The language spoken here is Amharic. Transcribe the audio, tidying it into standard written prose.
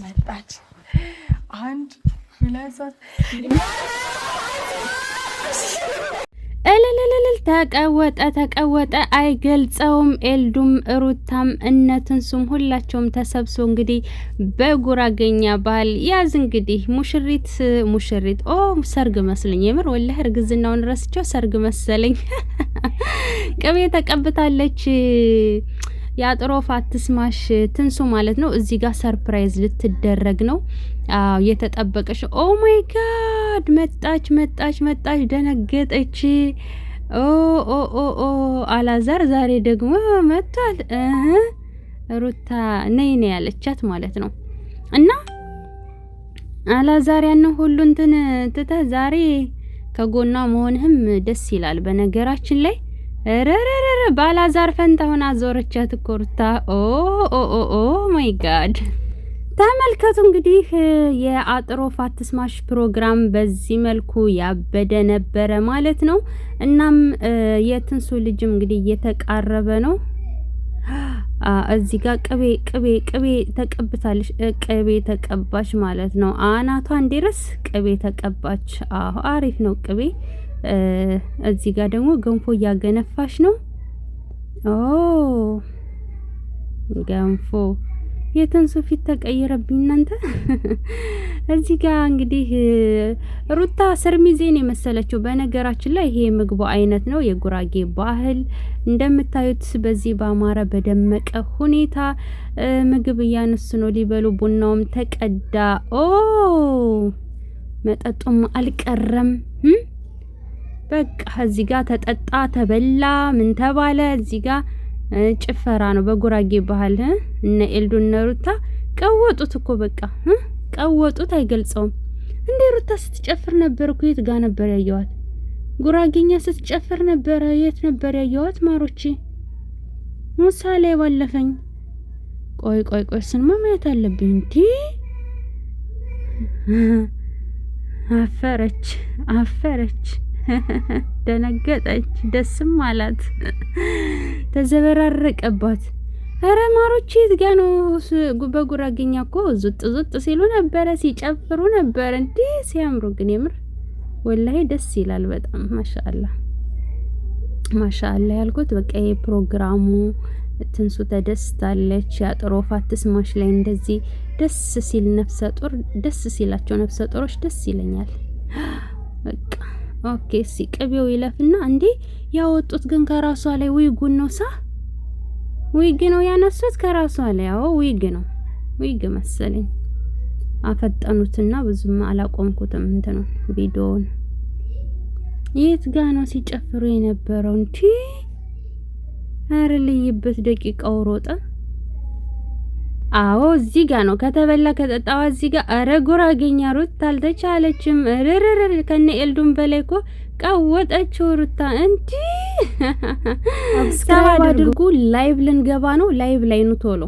መጣሽ አንድ ሁለት ሶስት እልልልል ተቀወጠ አይገልጸውም። ኤልዱም ሩታም እነትንሱም ሁላቸውም ተሰብስበው እንግዲህ በጉራገኛ ባህል ያዝ እንግዲህ ሙሽሪት ሰርግ መስለኝ የምር ወላሂ እርግዝናውን ረስቸው ሰርግ መሰለኝ። ቅቤ ተቀብታለች። ያጥሮፍ አትስማሽ ትንሱ ማለት ነው። እዚህ ጋር ሰርፕራይዝ ልትደረግ ነው። አዎ የተጠበቀሽ ኦ ማይ ጋድ መጣች ደነገጠች። ኦ አላዛር ዛሬ ደግሞ መጥቷል። ሩታ ነይ ያለቻት ማለት ነው። እና አላዛር ያን ሁሉ እንትን ትተህ ዛሬ ከጎኗ መሆንህም ደስ ይላል። በነገራችን ላይ ረረረ ባላዛር ፈንታ ሆና አዞረቻት እኮ ሩታ። ኦ ማይ ጋድ ተመልከቱ እንግዲህ የአጥሮፍ አትስማሽ ፕሮግራም በዚህ መልኩ ያበደ ነበረ ማለት ነው። እናም የትንሱ ልጅም እንግዲህ እየተቃረበ ነው። እዚህ ጋር ቅቤ ተቀብታለች። ቅቤ ተቀባች ማለት ነው። አናቷ እንዲረስ ቅቤ ተቀባች። አዎ አሪፍ ነው ቅቤ። እዚህ ጋር ደግሞ ገንፎ እያገነፋች ነው። ገንፎ የትንሱ ፊት ተቀየረብኝ እናንተ። እዚህ ጋር እንግዲህ ሩታ ሰርሚዜን የመሰለችው በነገራችን ላይ ይሄ ምግቡ አይነት ነው የጉራጌ ባህል። እንደምታዩት በዚህ ባማረ በደመቀ ሁኔታ ምግብ እያነሱ ነው ሊበሉ። ቡናውም ተቀዳ። መጠጡም አልቀረም። በቃ እዚህ ጋር ተጠጣ ተበላ ምን ተባለ። እዚህ ጋር ጭፈራ ነው በጉራጌ ባህል። እነ ኤልዱ እነ ሩታ ቀወጡት እኮ በቃ ቀወጡት። አይገልጸውም እንዴ ሩታ ስትጨፍር ነበር እኮ። የት ጋር ነበር ያየዋት? ጉራጌኛ ስትጨፍር ነበር። የት ነበር ያየዋት ማሮቼ? ሙሳሌ ባለፈኝ። ቆይ ስንማ ማየት አለብኝ እንዴ። አፈረች ደነገጠች። ደስም አላት። ተዘበራረቀባት። አረ ማሮቼ የት ጋ ነው? በጉራጌኛ እኮ ዙጥ ሲሉ ነበረ፣ ሲጨፍሩ ነበር። እንዴ ሲያምሩ ግን የምር ወላሂ ደስ ይላል በጣም። ማሻአላ ያልኩት በቃ ይሄ ፕሮግራሙ ትንሱ ተደስታለች። ያጥሮፍ አትስማሽ ላይ እንደዚህ ደስ ሲል ደስ ሲላቸው ነፍሰ ጡሮች ደስ ይለኛል በቃ። ኦኬ ቅቤው ይለፍና እንዴ ያወጡት ግን ከራሷ ላይ ዊጉን ነው ዊግ ነው ያነሱት ከራሷ ላይ። አዎ ዊግ መሰለኝ። አፈጠኑትና ብዙም አላቆምኩትም እንትኑ ቪዲዮውን። የት ጋ ነው ሲጨፍሩ የነበረው እንዴ? አረ ልይበት ደቂቃው ሮጠ። አዎ እዚህ ጋ ነው ከተበላ ከጠጣዋ እዚህ ጋ። አረ ጉራጌኛ ሩታ አልተቻለችም። ረረረ ከነ ኤልዱም በላይ እኮ ቀወጠችው ሩታ። እንዴ ሰብስክራይብ አድርጉ። ላይቭ ልንገባ ነው። ላይቭ ላይ ነው ቶሎ